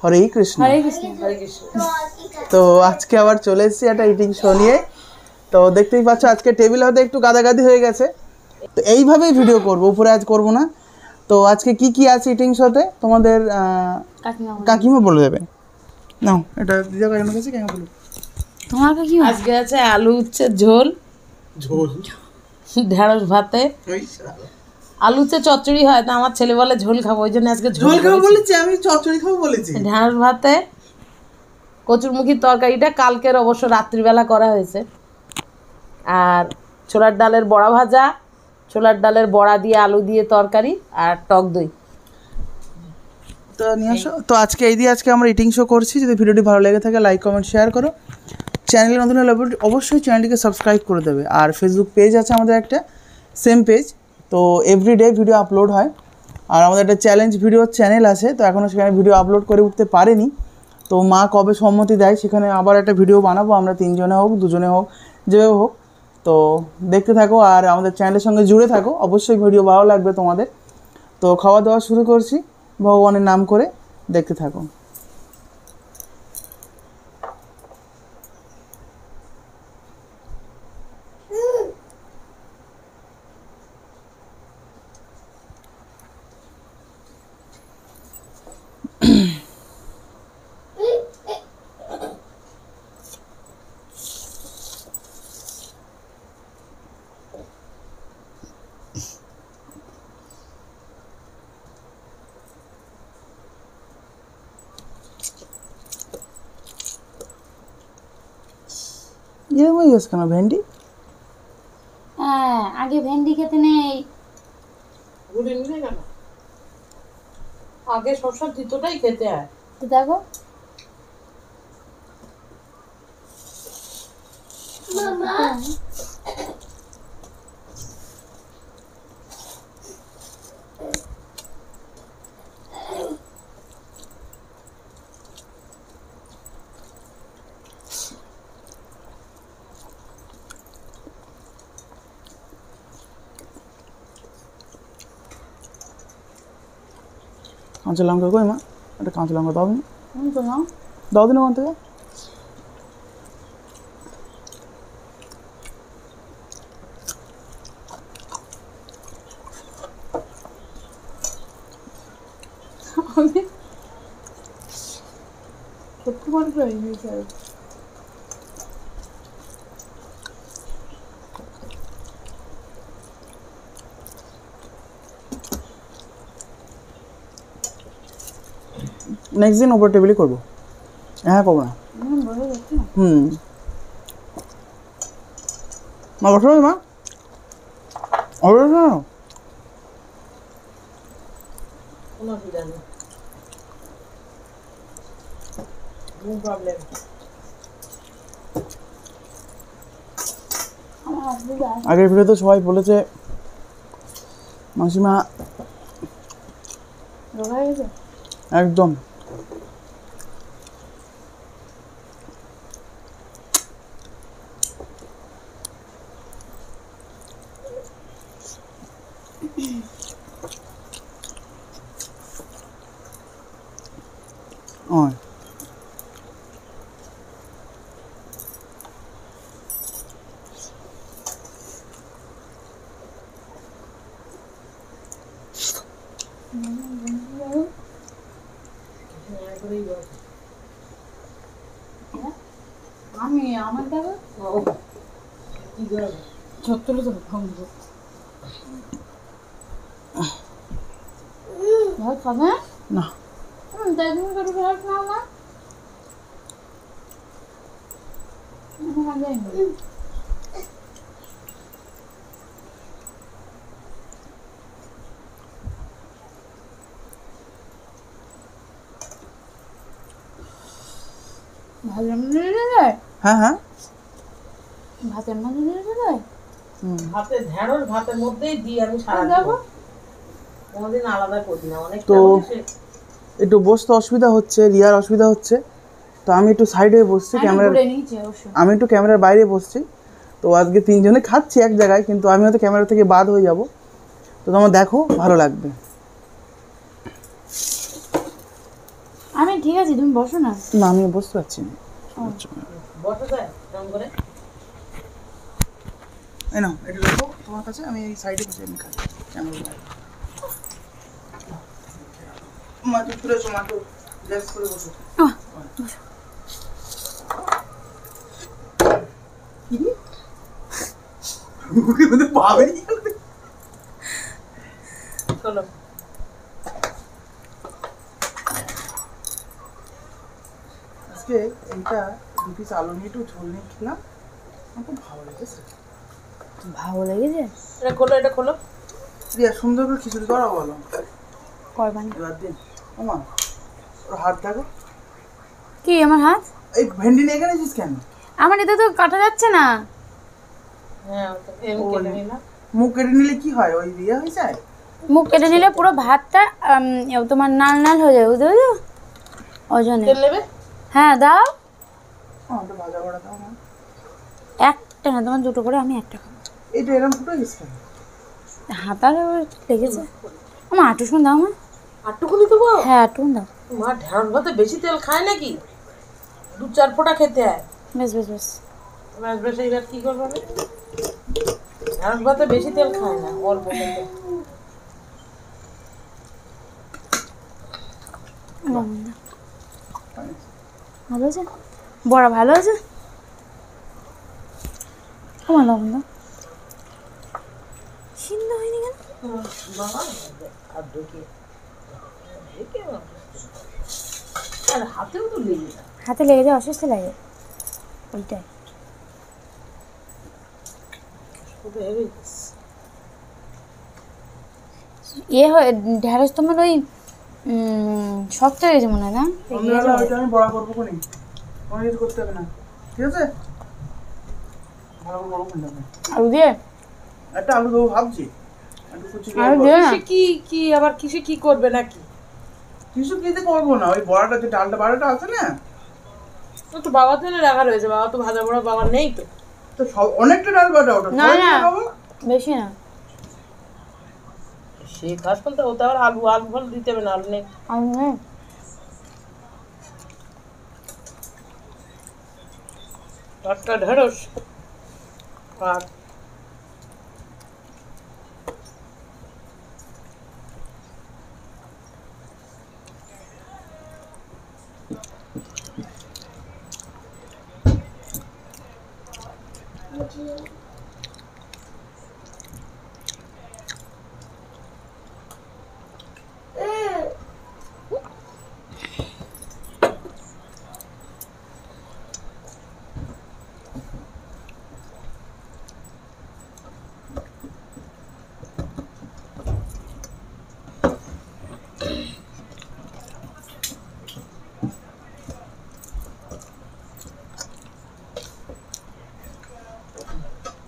হরে কৃষ্ণ। হরে কৃষ্ণ। হরে কৃষ্ণ। তো আজকে আবার চলে এসেছি একটা ইটিং শো নিয়ে। তো দেখতেই পাচ্ছ আজকে টেবিল হয়তো একটু গাদাগাদি হয়ে গেছে, তো এইভাবেই ভিডিও করব, উপরে আজ করব না। তো আজকে কি কি আছে ইটিং শোতে তোমাদের কাকিমা বলে দেবে। নাও এটা দিদা কাকিমার কাছে কেন বলো। তোমার কাকিমা আজকে আছে আলু উচ্ছে ঝোল, ঝোল, ঢেঁড়স ভাতে, আলু উচ্ছে চচ্চড়ি হয়, তো আমার ছেলে বলে ঝোল খাবো, ওই জন্য আজকে ঝোল খাবো বলেছি, আমি চচ্চড়ি খাবো বলেছি। ঢেঁড়স ভাতে, কচুরমুখির তরকারিটা কালকের অবশ্য রাত্রিবেলা করা হয়েছে, আর ছোলার ডালের বড়া ভাজা, ছোলার ডালের বড়া দিয়ে আলু দিয়ে তরকারি, আর টক দই। তো নিয়ে আসো। তো আজকে এই দিয়ে আজকে আমরা ইটিং শো করছি। যদি ভিডিওটি ভালো লেগে থাকে লাইক কমেন্ট শেয়ার করো। চ্যানেলে নতুন হলে অবশ্যই চ্যানেলটিকে সাবস্ক্রাইব করে দেবে। আর ফেসবুক পেজ আছে আমাদের একটা, সেম পেজ। তো এভরিডে ভিডিও আপলোড হয়। আর আমাদের একটা চ্যালেঞ্জ ভিডিও চ্যানেল আছে, তো এখনও সেখানে ভিডিও আপলোড করে উঠতে পারেনি। তো মা কবে সম্মতি দেয় সেখানে আবার একটা ভিডিও বানাবো, আমরা 3 জনে হোক 2 জনে হোক যেভাবে হোক। তো দেখতে থাকো আর আমাদের চ্যানেলের সঙ্গে জুড়ে থাকো, অবশ্যই ভিডিও ভালো লাগবে তোমাদের। তো খাওয়া দাওয়া শুরু করছি, ভগবানের নাম করে দেখতে থাকো। এরকম হয়ে গেছে কেন ভেন্ডি? হ্যাঁ, আগে ভেন্ডি খেতে নেই। আগে সবসময় তিতোটাই খেতে হয়। তো দেখো কাঁচা লঙ্কা কই মা? একটা কাঁচা লঙ্কা দাও দিন, তো নাও। দাও দিন ওখান থেকে। আমি সত্যি করে হয়ে গেছে। নেক্সট দিন ওপর টেবিলে করবো। হ্যাঁ করবো না। বলে যাচ্ছে না। মা বসো মা, অর্ডার না। কোনো অসুবিধা নেই, নো প্রবলেম। আমার অসুবিধা আছে। আগের ভিডিওতে সবাই বলেছে মাসিমা রোগা হয়ে গেছে। একদম। ওই আমি আমার দেখো কি করবো? ছত্র তো ভাঙবো। ভাত খাবে না, তাই তুমি করে ভাত খাও না। ভাতের মধ্যে দিয়ে যায়। হ্যাঁ হ্যাঁ, ভাতের মধ্যে দিয়ে যায়। ভাতে ঢেঁড়স ভাতের মধ্যেই দিই আমি সারা দেখো কোনোদিন আলাদা করি না। অনেক তো একটু বসতে অসুবিধা হচ্ছে, রিয়ার অসুবিধা হচ্ছে, তো আমি একটু সাইডে বসছি, ক্যামেরার আমি একটু ক্যামেরার বাইরে বসছি। তো আজকে 3 জনে খাচ্ছি এক জায়গায়, কিন্তু আমি হয়তো ক্যামেরা থেকে বাদ হয়ে যাব। তো তোমরা দেখো, ভালো লাগবে। আমি ঠিক আছে, তুমি বসো না। না আমি বুঝতে পারছি না। বসে যায় কেমন করে? এই নাও এটা রাখো তোমার কাছে, আমি এই সাইডে বসে আমি খাই ক্যামেরা। মাটু তুলে এসো, মাটু রিল্যাক্স করে বসো। মুখে মধ্যে পাবেই। চলো আজকে এইটা 2 পিস আলু নিয়ে একটু ঝোল নিয়ে খেলাম, আমার খুব ভালো লেগেছে। ভালো লেগেছে? এটা খোলো, এটা খোলো। রিয়া সুন্দর করে খিচুড়ি করা বলো করবানি এবার দিন। ওমা ওর হাত দেখো, কি আমার হাত? এই ভেন্ডি নিয়ে এখানে এসেছিস কেন? আমার এটা তো কাটা যাচ্ছে না। হ্যাঁ এম কেটে নিলাম। মুখ কেটে নিলে কি হয়, ওই ইয়ে হয়ে যায়? মুখ কেটে নিলে পুরো ভাতটা তোমার নাল নাল হয়ে যাবে, বুঝতে পারছো? ওই জন্য। তেল নেবে? হ্যাঁ দাও। তো ভাজা করা দাও না, একটা না, তোমার দুটো করে, আমি একটা খাবো। এইটা এরকম ফুটে গেছে কেন? হাতার লেগেছে। আমার আটুসুন দাও মা। আটটুকুনি দেবো? হ্যাঁ আটুন দাও। মা ঢ্যাঁড়স ভাতে বেশি তেল খায় নাকি? 2-4 ফোঁটা খেতে হয়। বেশ বেশ বেশ। ব্যাস বেশ, এইবার কি করবো আমি? ঢ্যাঁড়স ভাতে বেশি তেল খায় না, অল্প তেল। লবণ দাও। ভালো আছে? বড়া ভালো আছে? আমার লবণ দাও। সিদ্ধ হয়নি কেন? বাবা আর ঢুকে আর হাতেও তো লেগে যায়। হাতে লেগে যায়, অসুস্থ লাগে ওইটাই। ঢ্যাঁড়স তোমার ওই শক্ত হয়ে গেছে মনে হয় না? সন্ধ্যাবেলা ওইটা আমি বড়া করবো কোনি, কোনো কিছু করতে হবে না, ঠিক আছে? ভালো করে বড় করে নেবে, আলু দিয়ে একটা আলু দেবো ভাবছি, একটু কুচি করে আলু দেবো। দিয়ে না। কিসে কি কি আবার কিসে কি করবে নাকি? কিছু খেতে করবো না, ওই বড়াটা যে ডালটা বাড়াটা আছে না, একটু বাবার জন্য রাখা রয়েছে, বাবা তো ভাজা বড়া বাবার নেই তো। তো সব অনেকটা ডাল বাটা ওটা না, সবাই না। মিলে খাবো। বেশি না। সে ঘাস ফলতে ওতে আবার আলু আলু ফল দিতে হবে না, আলু নেই। আলু নেই। টাটকা ঢেঁড়স আর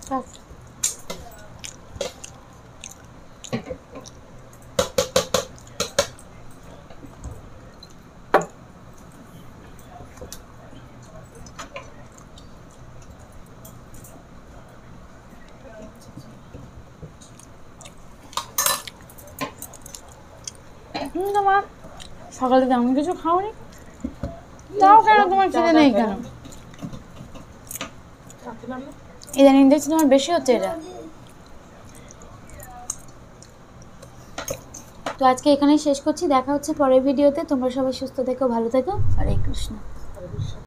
থাক। তোমার সকালে তেমন কিছু খাওনি, তাও কেন তোমার খিদে নেই কেন? ইদানিং দেখছি তোমার বেশি হচ্ছে এটা। তো আজকে এখানেই শেষ করছি, দেখা হচ্ছে পরের ভিডিওতে। তোমরা সবাই সুস্থ থেকো, ভালো থেকো। হরে কৃষ্ণ।